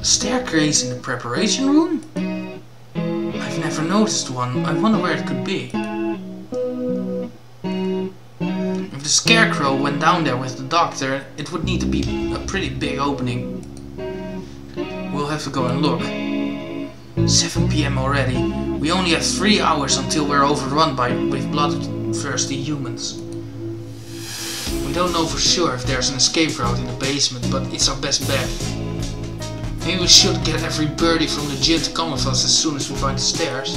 Staircase in the preparation room? I've never noticed one. I wonder where it could be. If the scarecrow went down there with the doctor, it would need to be a pretty big opening. We'll have to go and look. 7 PM already. We only have 3 hours until we're overrun with bloodthirsty humans. We don't know for sure if there's an escape route in the basement, but it's our best bet. Maybe we should get every birdie from the gym to come with us as soon as we find the stairs.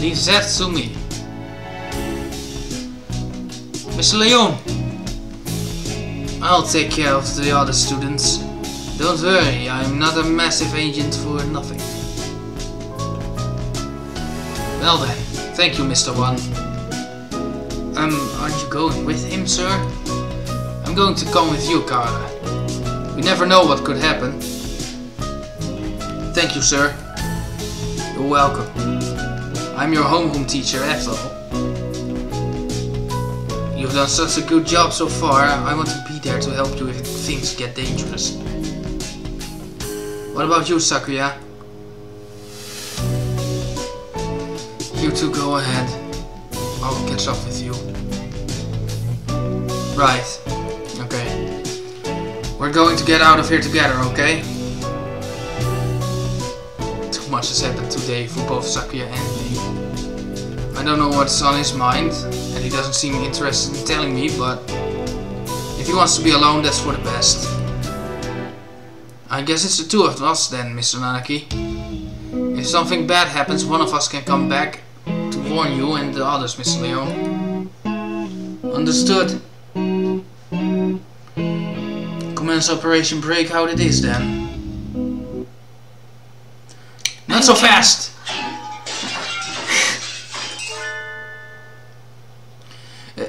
Leave that to me. Mr. Leon, I'll take care of the other students. Don't worry, I'm not a massive agent for nothing. Well then, thank you, Mr. One. Aren't you going with him, sir? I'm going to come with you, Carla. We never know what could happen. Thank you, sir. You're welcome. I'm your homeroom teacher, after all. You've done such a good job so far. I want to be there to help you if things get dangerous. What about you, Sakuya? You two go ahead. I'll catch up with you. Right. Okay. We're going to get out of here together, okay? Too much has happened today for both Sakuya and me. I don't know what's on his mind, and he doesn't seem interested in telling me, but if he wants to be alone, that's for the best. I guess it's the two of us then, Mr. Nanaki. If something bad happens, one of us can come back to warn you and the others, Mr. Leon. Understood. Commence Operation Breakout it is then. Not so fast!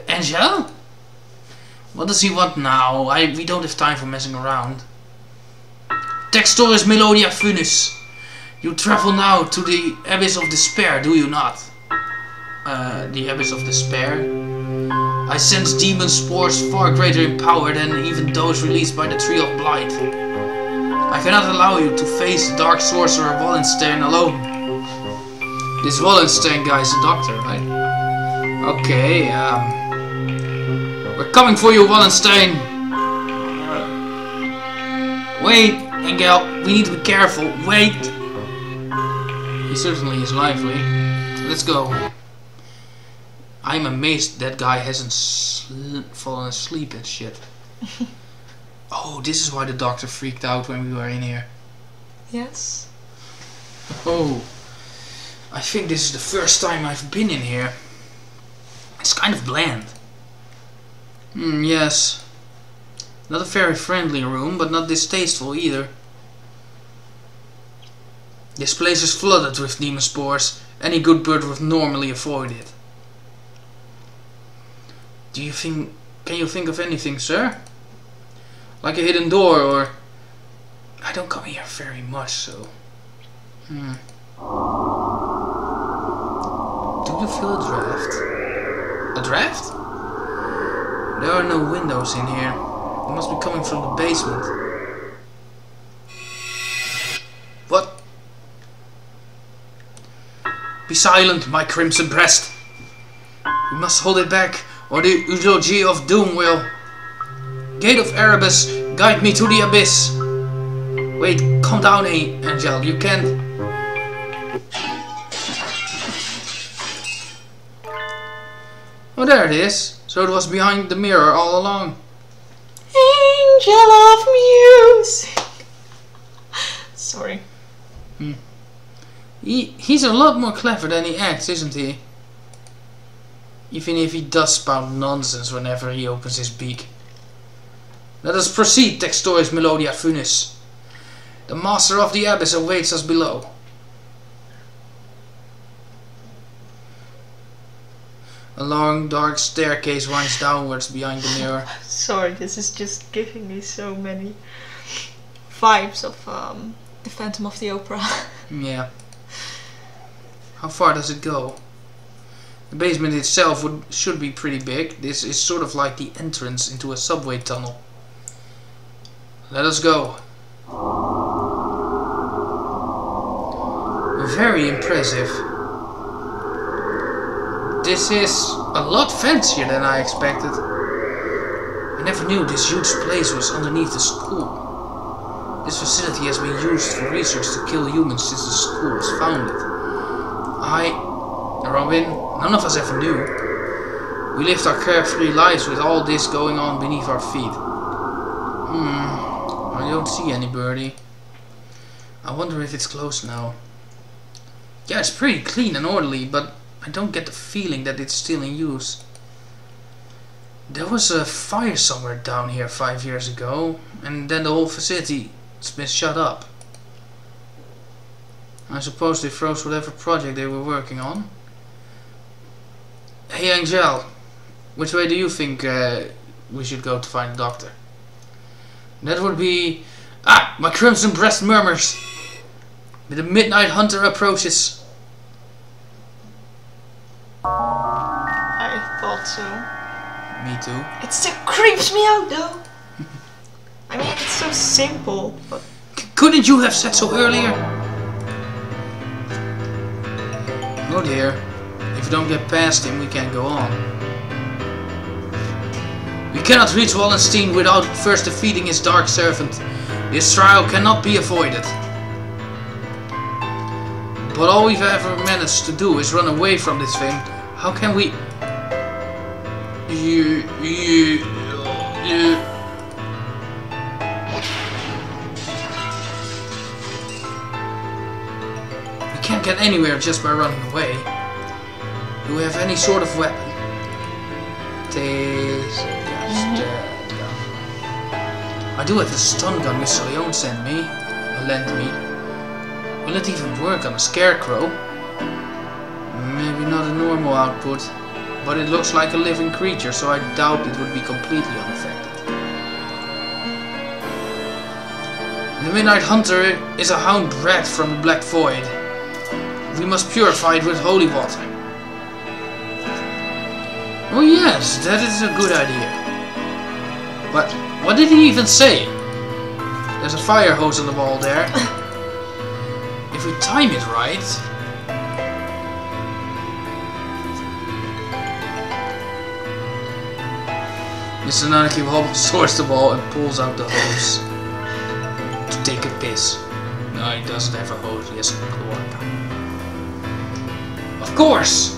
Angel? What does he want now? We don't have time for messing around. Textoris Melodia Funis. You travel now to the Abyss of Despair, do you not? The Abyss of Despair? I sense demon spores far greater in power than even those released by the Tree of Blight. I cannot allow you to face the Dark Sorcerer Wallenstein alone. This Wallenstein guy is a doctor, right? Okay, we're coming for you, Wallenstein! Wait, Engel, we need to be careful. Wait! He certainly is lively. Let's go. I'm amazed that guy hasn't fallen asleep and shit. Oh, this is why the doctor freaked out when we were in here. Yes. Oh, I think this is the first time I've been in here. It's kind of bland. Yes. Not a very friendly room, but not distasteful either. This place is flooded with demon spores. Any good bird would normally avoid it. Can you think of anything, sir? Like a hidden door, or... I don't come here very much, so... Do you feel a draft? A draft? There are no windows in here. It must be coming from the basement. What? Be silent, my crimson breast. We must hold it back, or the eulogy of doom will. Gate of Erebus, guide me to the abyss. Wait, calm down, Angel. You can't. Oh, there it is. So it was behind the mirror all along. Angel of music. Sorry. He's a lot more clever than he acts, isn't he? Even if he does spout nonsense whenever he opens his beak. Let us proceed, Textoris Melodia Funis. The Master of the Abyss awaits us below. A long dark staircase winds downwards behind the mirror. Sorry, this is just giving me so many vibes of the Phantom of the Opera. Yeah. How far does it go? The basement itself should be pretty big. This is sort of like the entrance into a subway tunnel. Let us go. Very impressive. This is a lot fancier than I expected. I never knew this huge place was underneath the school. This facility has been used for research to kill humans since the school was founded. Robin, none of us ever knew. We lived our carefree lives with all this going on beneath our feet. I don't see any birdie. I wonder if it's closed now. Yeah, it's pretty clean and orderly, but I don't get the feeling that it's still in use. There was a fire somewhere down here 5 years ago, and then the whole facility has been shut up. I suppose they froze whatever project they were working on. Hey Angel, which way do you think we should go to find the doctor? That would be... Ah! My crimson breast murmurs! The midnight hunter approaches. I thought so. Me too. It still creeps me out though. I mean, it's so simple, but... Couldn't you have said so earlier? Oh dear. If we don't get past him, we can't go on. We cannot reach Wallenstein without first defeating his dark servant. This trial cannot be avoided. But all we've ever managed to do is run away from this thing. How can we... We can't get anywhere just by running away. Do we have any sort of weapon? I do have a stun gun Mr. Leon lent me. Will it even work on a scarecrow? Maybe not a normal output, but it looks like a living creature, so I doubt it would be completely unaffected. The Midnight Hunter is a hound bred from the Black Void. We must purify it with holy water. Oh yes, that is a good idea. But what did he even say? There's a fire hose on the wall there. If we time it right... Mr. Nanaki stores the ball and pulls out the hose to take a piss. No, he doesn't have a hose, he has a cloaca. Of course!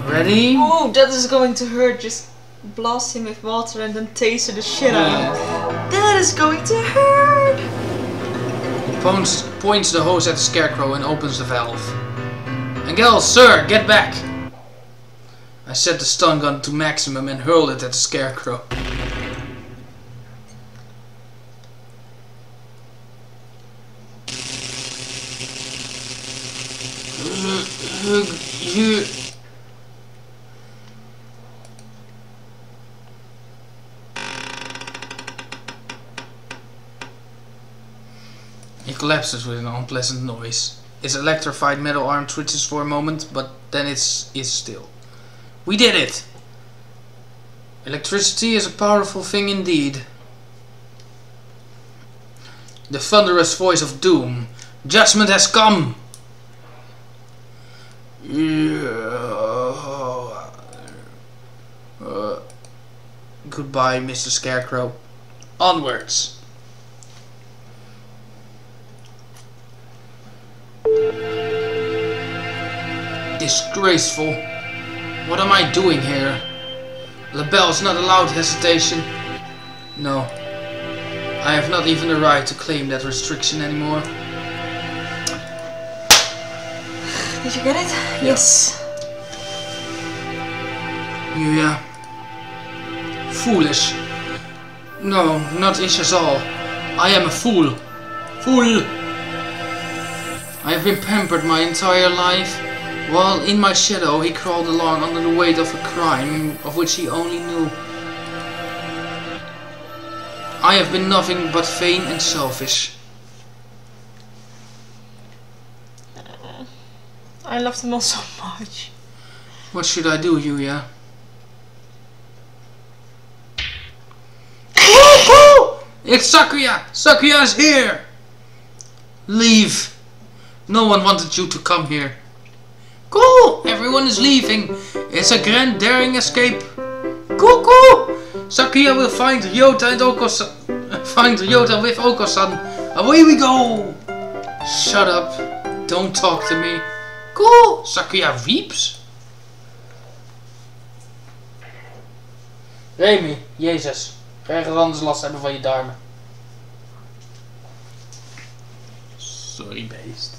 Ready? Oh, that is going to hurt. Just blast him with water and then taser the shit out of him. That is going to hurt! He points the hose at the scarecrow and opens the valve. Angel, sir, get back! I set the stun gun to maximum and hurled it at the scarecrow. He collapses with an unpleasant noise. His electrified metal arm twitches for a moment, but then is still. We did it! Electricity is a powerful thing indeed. The thunderous voice of doom. Judgment has come! Goodbye, Mr. Scarecrow. Onwards! Disgraceful. What am I doing here? LaBelle's not allowed hesitation. No. I have not even the right to claim that restriction anymore. Did you get it? Yeah. Yes. Yeah. Foolish. No, not Ishazal. all. I am a fool. Fool! I have been pampered my entire life. While in my shadow he crawled along under the weight of a crime of which he only knew. I have been nothing but vain and selfish. I loved him all so much. What should I do, Yuya? It's Sakuya! Sakuya is here! Leave. No one wanted you to come here. Cool! Everyone is leaving. It's a grand daring escape. Cool! Sakuya will find Ryota and Oko-san. Find Ryota with Oko-san. Away we go! Shut up. Don't talk to me. Cool! Sakuya weeps. Remy, Jezus. Ga ergens anders last hebben van je darmen. Sorry, beest.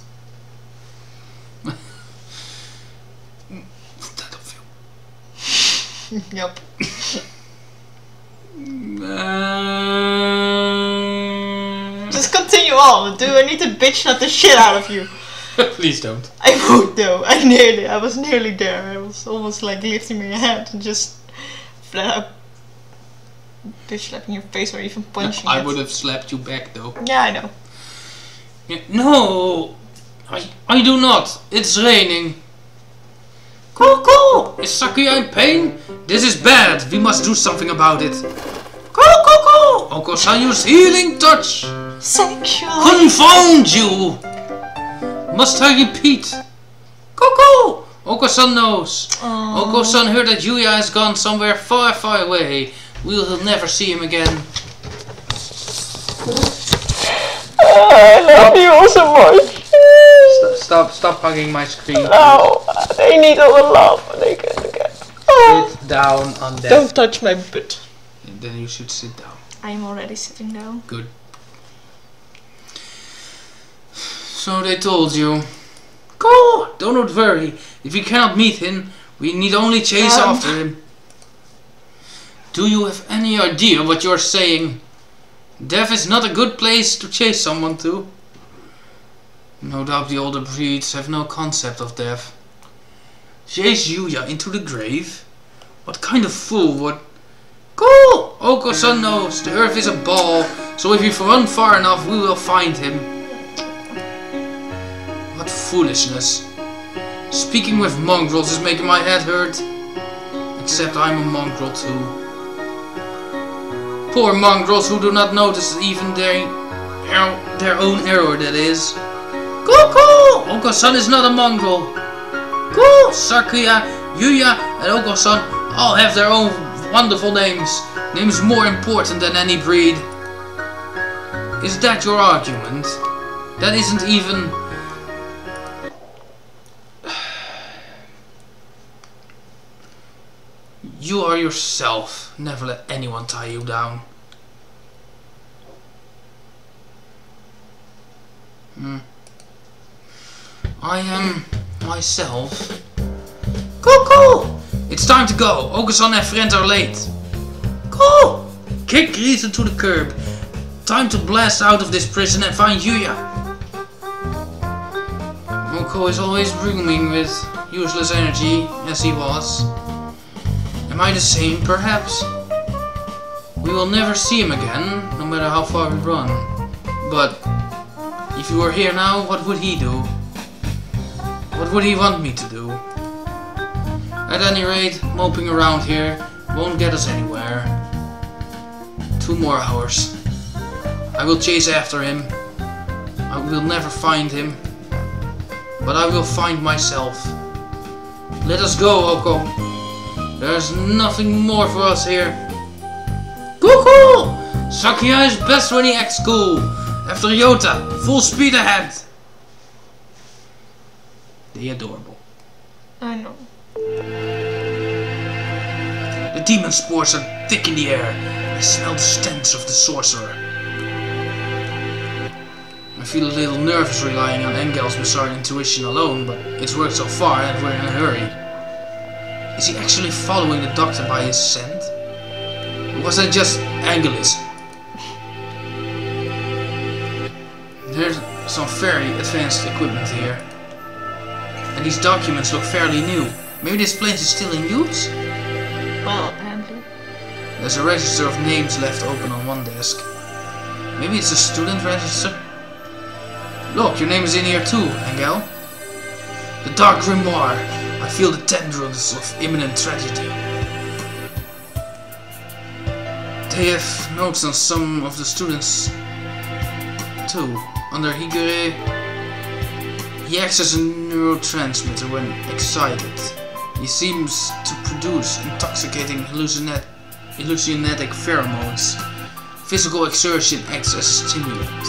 Dat op film. Yep. Just continue on. Do I need to bitch slap the shit out of you? Please don't. I won't though. I was nearly there. I was almost like lifting my hand and just flat out bitch slapping your face or even punching it. I would have slapped you back though. Yeah, I know. Yeah, no! I do not. It's raining. Cool! Is Sakuya in pain? This is bad. We must do something about it. Cool! Oko-san used healing touch. Sexual. Confound you! Must I repeat? Cool! Oko-san knows. Aww. Oko-san heard that Yuya has gone somewhere far, far away. We'll never see him again. I love you so much. Stop hugging my screen. No, they need all the love they can get. Sit down on that. Don't touch my butt. And then you should sit down. I am already sitting down. Good. So they told you. Cool! Don't worry. If we cannot meet him, we need only chase after him. Do you have any idea what you're saying? Death is not a good place to chase someone to. No doubt the older breeds have no concept of death. Chase Yuya into the grave? What kind of fool would... Cool! Oko-san knows the earth is a ball, so if we run far enough we will find him. What foolishness. Speaking with mongrels is making my head hurt. Except I'm a mongrel too. Poor mongrels who do not notice even their own error, that is. Cool! Oko-san is not a mongrel. Cool! Sakuya, Yuya and Oko-san all have their own wonderful names. Names more important than any breed. Is that your argument? That isn't even... You are yourself. Never let anyone tie you down. I am myself. Cool! It's time to go. Oko-san and friends are late. Cool! Kick Reason to the curb. Time to blast out of this prison and find Yuya. Oko is always brimming with useless energy, as he was. Am I the same, perhaps? We will never see him again, no matter how far we run. But if you were here now, what would he do? What would he want me to do? At any rate, moping around here won't get us anywhere. 2 more hours. I will chase after him. I will never find him. But I will find myself. Let us go, Oko. There's nothing more for us here. Cool! Sakuya is best when he acts cool. After Ryota, full speed ahead. They're adorable. I know. The demon spores are thick in the air. I smell the stench of the sorcerer. I feel a little nervous relying on Engel's bizarre intuition alone, but it's worked so far and we're in a hurry. Is he actually following the doctor by his scent? Or was that just Angelism? There's some very advanced equipment here. And these documents look fairly new. Maybe this place is still in use? Well, apparently. There's a register of names left open on one desk. Maybe it's a student register? Look, your name is in here too, Engel. The Dark Grimoire. I feel the tendrils of imminent tragedy. They have notes on some of the students too. under Higure. He acts as a neurotransmitter when excited. He seems to produce intoxicating hallucinogenic pheromones. Physical exertion acts as a stimulant.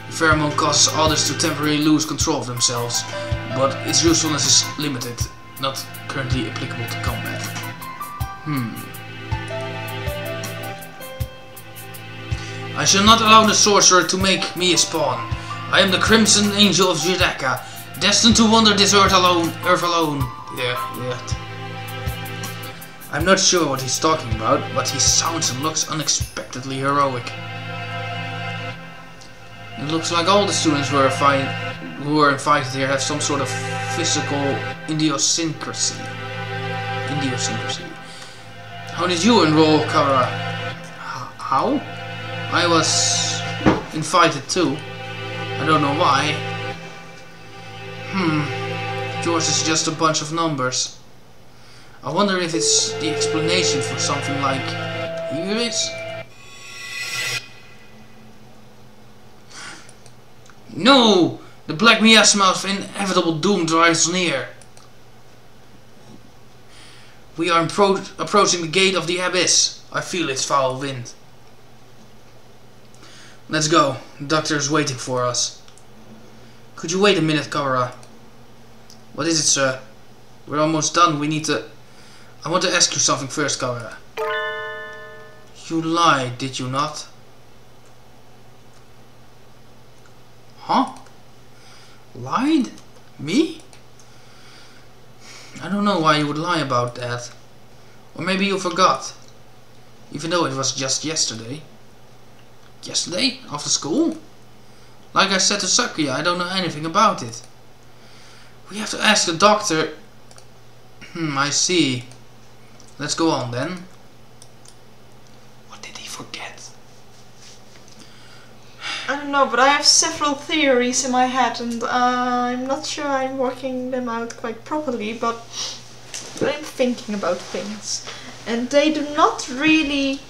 The pheromone causes others to temporarily lose control of themselves, but its usefulness is limited, not currently applicable to combat. I shall not allow the sorcerer to make me his pawn. I am the Crimson Angel of Judaka, destined to wander this earth alone. I'm not sure what he's talking about, but he sounds and looks unexpectedly heroic. It looks like all the students who are invited here have some sort of physical idiosyncrasy. How did you enroll, Kara? How? I was invited too. I don't know why. Yours is just a bunch of numbers. I wonder if it's the explanation for something like here is. No! The black miasma of inevitable doom drives near. We are approaching the gate of the abyss. I feel its foul wind. Let's go. The doctor is waiting for us. Could you wait a minute, Kara? What is it, sir? We're almost done. I want to ask you something first, Kara. You lied, did you not? Huh? Lied? Me? I don't know why you would lie about that. Or maybe you forgot. Even though it was just yesterday. Yesterday? After school? Like I said to Sakuya, I don't know anything about it. We have to ask the doctor. I see. Let's go on then. What did he forget? I don't know, but I have several theories in my head and I'm not sure I'm working them out quite properly, but I'm thinking about things. And they do not really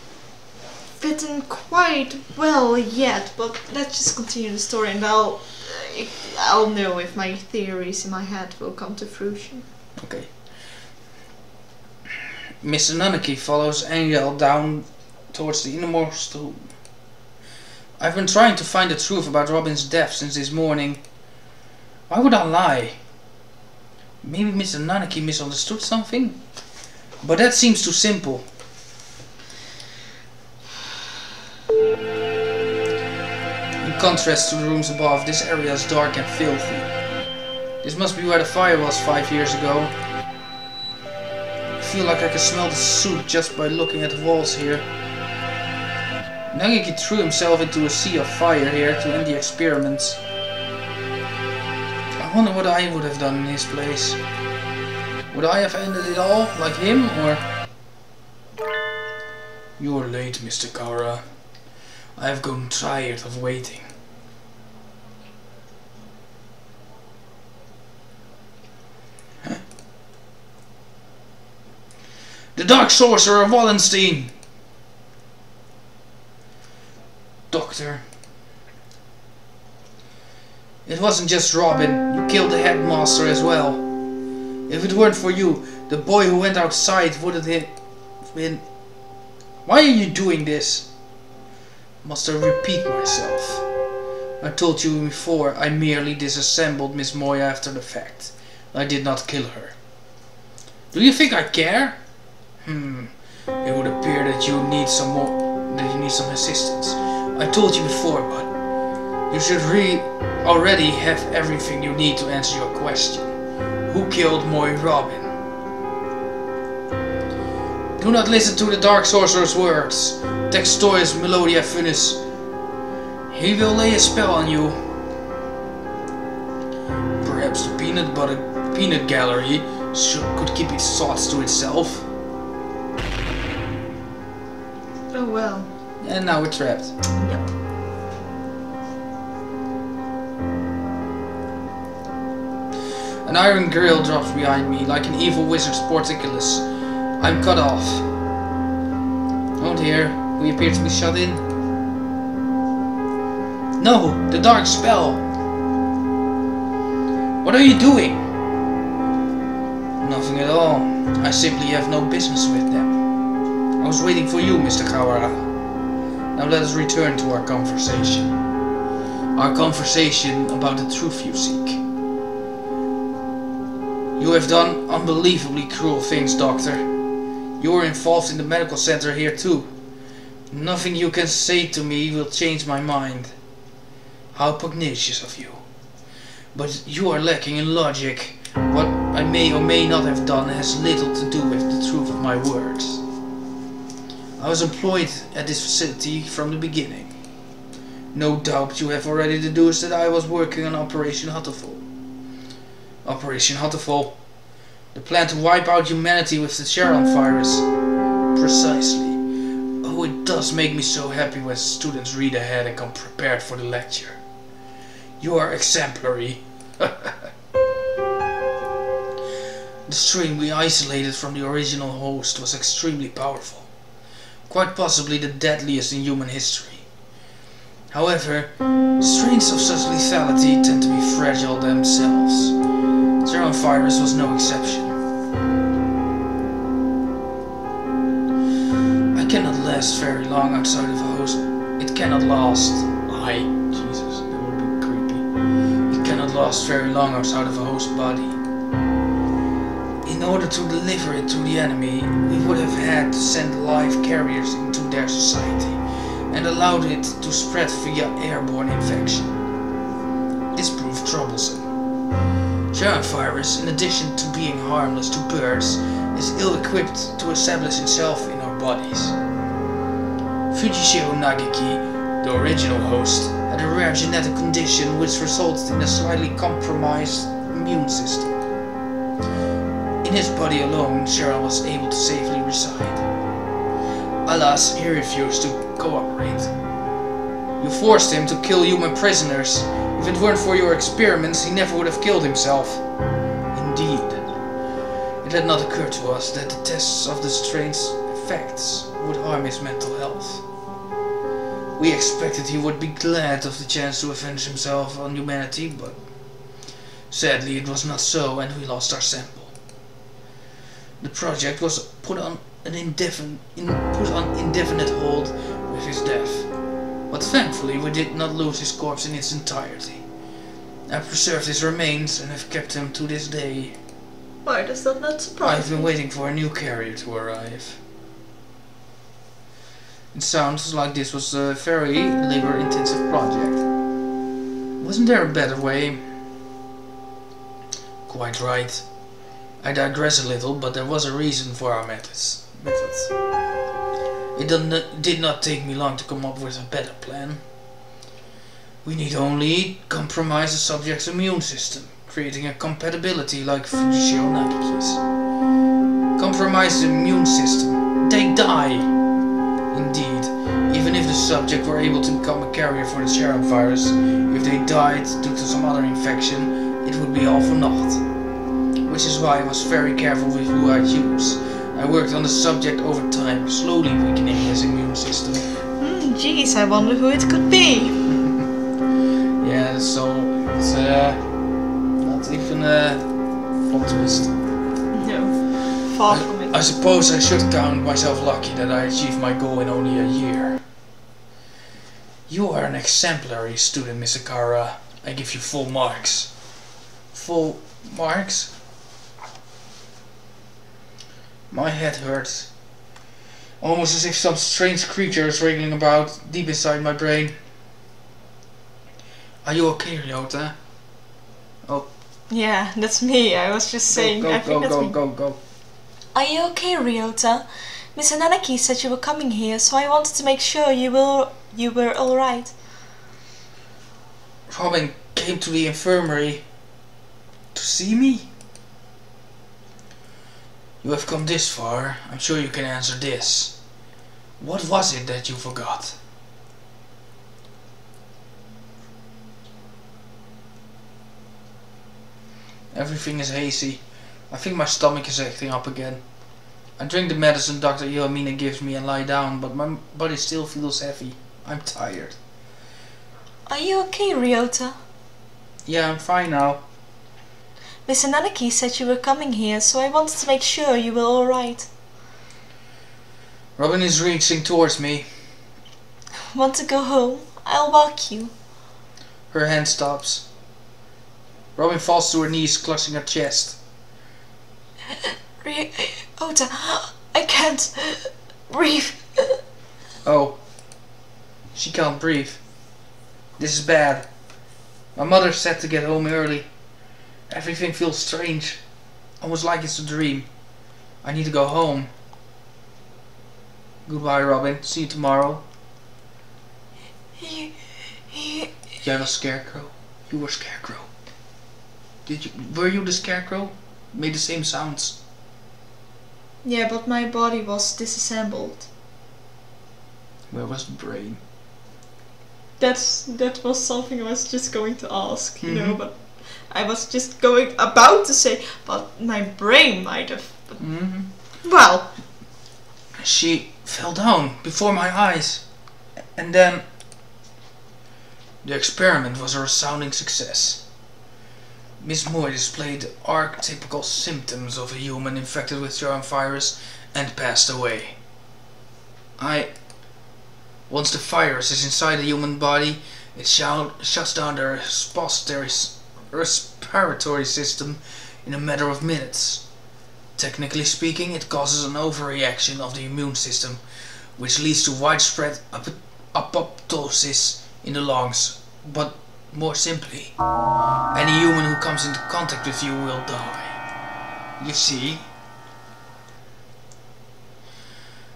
fit in quite well yet, but let's just continue the story and I'll know if my theories in my head will come to fruition. Okay. Mr. Nunnucky follows Angel down towards the innermost room. I've been trying to find the truth about Robin's death since this morning. Why would I lie? Maybe Mr. Nunnucky misunderstood something? But that seems too simple. In contrast to the rooms above, this area is dark and filthy. This must be where the fire was 5 years ago. I feel like I can smell the soot just by looking at the walls here. Nunnucky threw himself into a sea of fire here to end the experiments. I wonder what I would have done in his place. Would I have ended it all like him, or... You're late, Mr. Kara. I have grown tired of waiting. Huh? The Dark Sorcerer Wallenstein! Doctor. It wasn't just Robin, you killed the headmaster as well. If it weren't for you, the boy who went outside wouldn't have been... Why are you doing this? Must I repeat myself? I told you before, I merely disassembled Miss Moya after the fact. I did not kill her. Do you think I care? It would appear that you need some assistance. I told you before, but you should already have everything you need to answer your question. Who killed Moy Robin? Do not listen to the Dark Sorcerer's words. Textoris Melodia Funis. He will lay a spell on you. Perhaps the peanut gallery could keep its thoughts to itself. Oh well. And now we're trapped. Yep. An iron grill drops behind me, like an evil wizard's portcullis. I'm cut off. Oh dear, we appear to be shut in. No, the dark spell. What are you doing? Nothing at all. I simply have no business with them. I was waiting for you, Mr. Kawara. Now let us return to our conversation. Our conversation about the truth you seek. You have done unbelievably cruel things, Doctor. You were involved in the medical center here too. Nothing you can say to me will change my mind. How pugnacious of you. But you are lacking in logic. What I may or may not have done has little to do with the truth of my words. I was employed at this facility from the beginning. No doubt you have already deduced that I was working on Operation Hatoful. Operation Hatoful. The plan to wipe out humanity with the Charon virus. Precisely. Oh, it does make me so happy when students read ahead and come prepared for the lecture. You are exemplary. The strain we isolated from the original host was extremely powerful. Quite possibly the deadliest in human history. However, strains of such lethality tend to be fragile themselves. Charon virus was no exception. I cannot last very long outside of a host. It cannot last. Jesus, that would be creepy. It cannot last very long outside of a host body. In order to deliver it to the enemy, we would have had to send live carriers into their society and allowed it to spread via airborne infection. This proved troublesome. Charon virus, in addition to being harmless to birds, is ill-equipped to establish itself in our bodies. Fujishiro Nageki, the original host, had a rare genetic condition which resulted in a slightly compromised immune system. In his body alone, Charon was able to safely reside. Alas, he refused to cooperate. You forced him to kill human prisoners. If it weren't for your experiments, he never would have killed himself. Indeed. It had not occurred to us that the tests of the strain's effects would harm his mental health. We expected he would be glad of the chance to avenge himself on humanity, but sadly it was not so, and we lost our sample. The project was put on indefinite hold with his death, but thankfully we did not lose his corpse in its entirety. I preserved his remains and have kept him to this day. Why does that not surprise I've been waiting for a new carrier to arrive. It sounds like this was a very labor-intensive project. Wasn't there a better way? Quite right. I digress a little, but there was a reason for our methods. It did not take me long to come up with a better plan. We need only compromise the subject's immune system, creating a compatibility like Fujishiro Nagiki's. Compromise the immune system. They die. Indeed, even if the subject were able to become a carrier for the Charon virus, if they died due to some other infection, it would be all for naught. Which is why I was very careful with who I choose. I worked on the subject over time, slowly weakening his immune system. Geez, I wonder who it could be. Yeah, so it's not even a plot twist. No, far from it. I suppose I should count myself lucky that I achieved my goal in only a year. You are an exemplary student, Miss Akara. I give you full marks. Full marks? My head hurts. Almost as if some strange creature is wriggling about deep inside my brain. Are you okay, Ryota? Oh. Yeah, that's me. I was just saying. Go. Are you okay, Ryota? Miss Nanaki said you were coming here, so I wanted to make sure you were alright. Robin came to the infirmary to see me? You have come this far. I'm sure you can answer this. What was it that you forgot? Everything is hazy. I think my stomach is acting up again. I drink the medicine Dr. Iomina gives me and lie down, but my body still feels heavy. I'm tired. Are you okay, Ryota? Yeah, I'm fine now. Miss Ananaki said you were coming here, so I wanted to make sure you were alright. Robin is reaching towards me. Want to go home? I'll walk you. Her hand stops. Robin falls to her knees, clutching her chest. Ryota, I can't breathe. Oh. She can't breathe. This is bad. My mother said to get home early. Everything feels strange. Almost like it's a dream. I need to go home. Goodbye, Robin. See you tomorrow. Jij was Scarecrow. You were Scarecrow. Were you the Scarecrow? Made the same sounds. Yeah, but my body was disassembled. Where was the brain? That was something I was just going to ask, you know, but I was just about to say, but my brain might have. But well, she fell down before my eyes, and then the experiment was a resounding success. Miss Moy displayed the archetypical symptoms of a human infected with germ virus and passed away. Once the virus is inside the human body, it shuts down the respiratory system in a matter of minutes. Technically speaking, it causes an overreaction of the immune system, which leads to widespread apoptosis in the lungs. But more simply, any human who comes into contact with you will die. You see?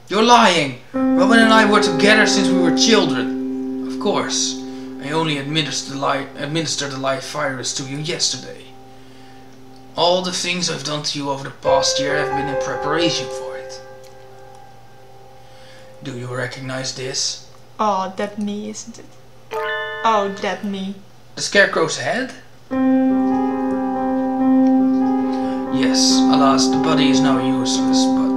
You're lying! Robin and I were together since we were children. Of course, I only administered the live virus to you yesterday. All the things I've done to you over the past year have been in preparation for it. Do you recognize this? Oh, that me, isn't it? Oh, that me. The Scarecrow's head? Yes, alas, the body is now useless, but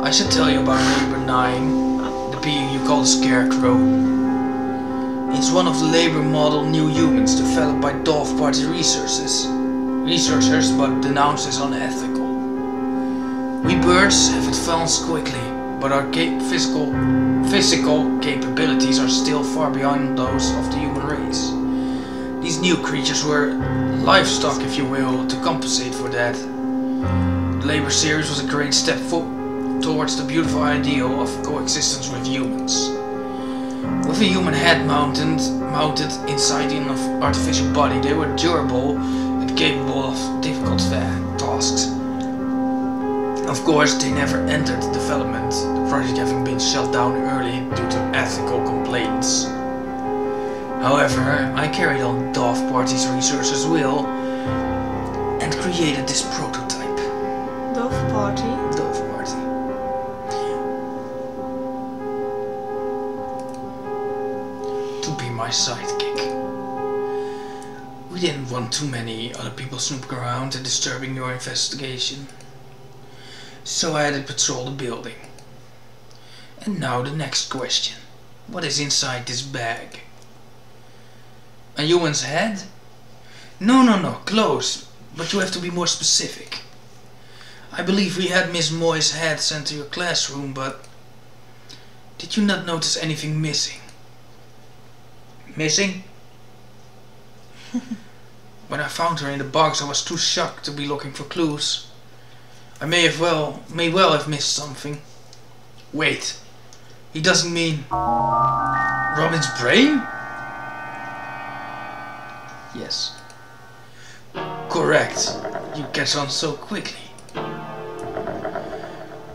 I should tell you about Labor 9, the being you call the Scarecrow. It's one of the Labor model new humans developed by Dove Party researchers, but denounced as unethical. We birds have advanced quickly, but our physical capabilities are still far beyond those of the human race. These new creatures were livestock, if you will, to compensate for that. The Labor series was a great step towards the beautiful ideal of coexistence with humans. With a human head mounted inside an artificial body, they were durable and capable of difficult tasks. Of course, they never entered development, the project having been shut down early due to ethical complaints. However, I carried on Dove Party's researchers' will and created this prototype. Dove Party? Dove Party. To be my sidekick. We didn't want too many other people snooping around and disturbing your investigation. So I had to patrol the building. And now the next question. What is inside this bag? A human's head? No, close. But you have to be more specific. I believe we had Miss Moy's head sent to your classroom, but did you not notice anything missing? Missing? When I found her in the box, I was too shocked to be looking for clues. I may well have missed something. Wait, he doesn't mean Robin's brain? Yes. Correct. You catch on so quickly.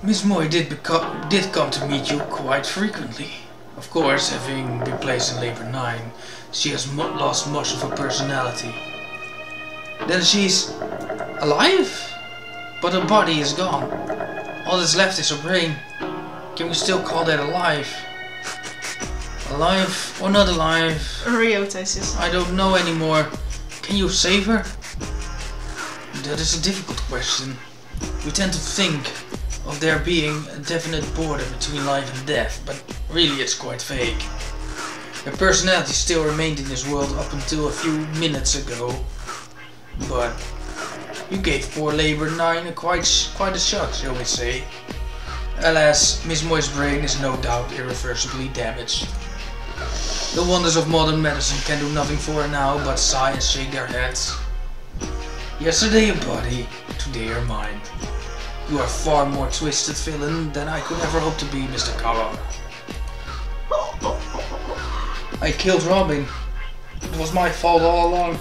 Miss Moy did come to meet you quite frequently. Of course, having been placed in Labor 9, she has lost much of her personality. Then she's alive? But her body is gone. All that's left is her brain. Can we still call that alive? Alive or not alive? Ryota says. I don't know anymore. Can you save her? That is a difficult question. We tend to think of there being a definite border between life and death, but really it's quite vague. Your personality still remained in this world up until a few minutes ago, but you gave poor Labor 9 quite a shock, shall we say. Alas, Miss Moy's brain is no doubt irreversibly damaged. The wonders of modern medicine can do nothing for her now but sigh and shake their heads. Yesterday a body, today her mind. You are far more twisted villain than I could ever hope to be, Mr. Kara. I killed Robin. It was my fault all along.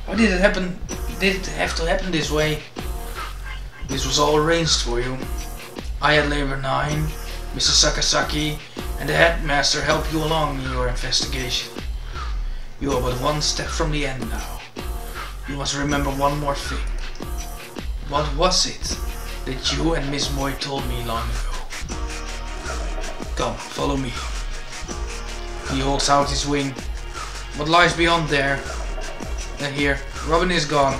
Why did it happen? Did it have to happen this way? This was all arranged for you. I had Labor 9, Mr. Sakasaki, and the headmaster help you along in your investigation. You are but one step from the end now. You must remember one more thing. What was it that you and Miss Moy told me long ago? Come, follow me. He holds out his wing. What lies beyond there? And here, Robin is gone.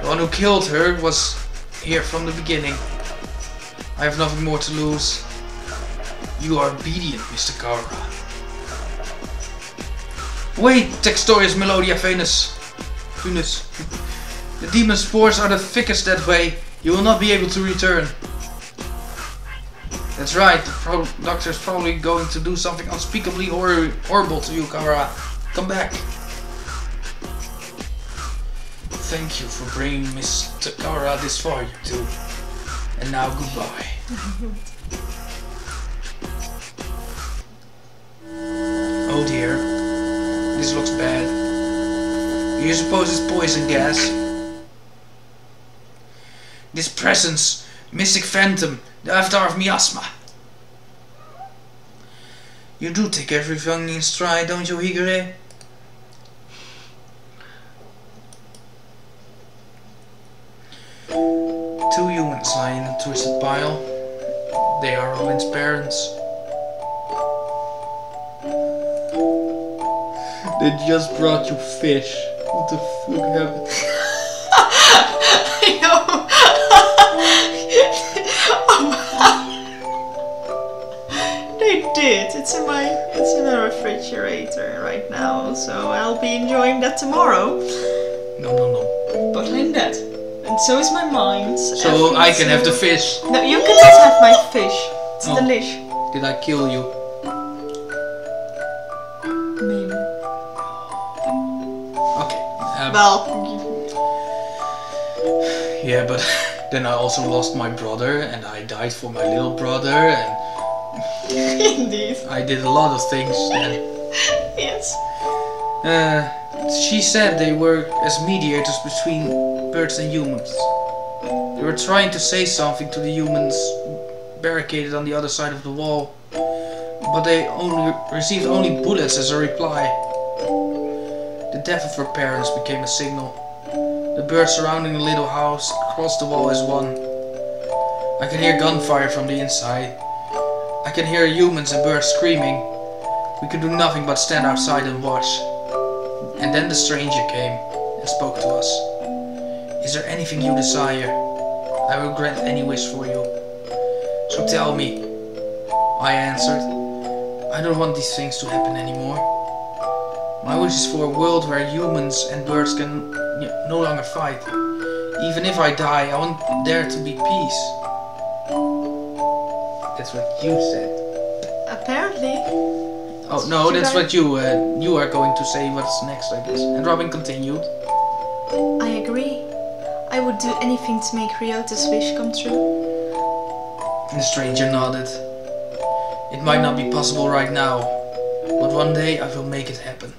The one who killed her was here from the beginning. I have nothing more to lose. You are obedient, Mr. Kara. Wait, Textorius Melodia Venus. The demon spores are the thickest that way. You will not be able to return. That's right, the doctor is probably going to do something unspeakably horrible to you, Kara. Come back. Thank you for bringing Mr. Kara this far, you two. And now goodbye. Oh dear, this looks bad. Do you suppose it's poison gas? This presence, mystic phantom, the avatar of miasma. You do take everything in stride, don't you, Higure? Two humans lie in a twisted pile. They are Robin's parents. They just brought you fish. What the fuck happened? I know. They did. It's in my refrigerator right now, so I'll be enjoying that tomorrow. No. But I'm dead. And so is my mind. So I can have the fish. No, you cannot have my fish. It's delish. Did I kill you? Maybe. Okay. Well. Yeah, but then I also lost my brother, and I died for my little brother, and Indeed. I did a lot of things then. Yes. She said they were as mediators between birds and humans. They were trying to say something to the humans barricaded on the other side of the wall, but they received only bullets as a reply. The death of her parents became a signal. The birds surrounding the little house across the wall as one. I can hear gunfire from the inside. I can hear humans and birds screaming. We could do nothing but stand outside and watch. And then the stranger came and spoke to us. Is there anything you desire? I will grant any wish for you. So tell me. I answered. I don't want these things to happen anymore. My wish is for a world where humans and birds can no longer fight. Even if I die, I want there to be peace. That's what you said. Apparently. Oh no, that's what you are going to say. What's next, I guess. And Robin continued. I agree. I would do anything to make Ryota's wish come true. And the stranger nodded. It might not be possible right now, but one day I will make it happen.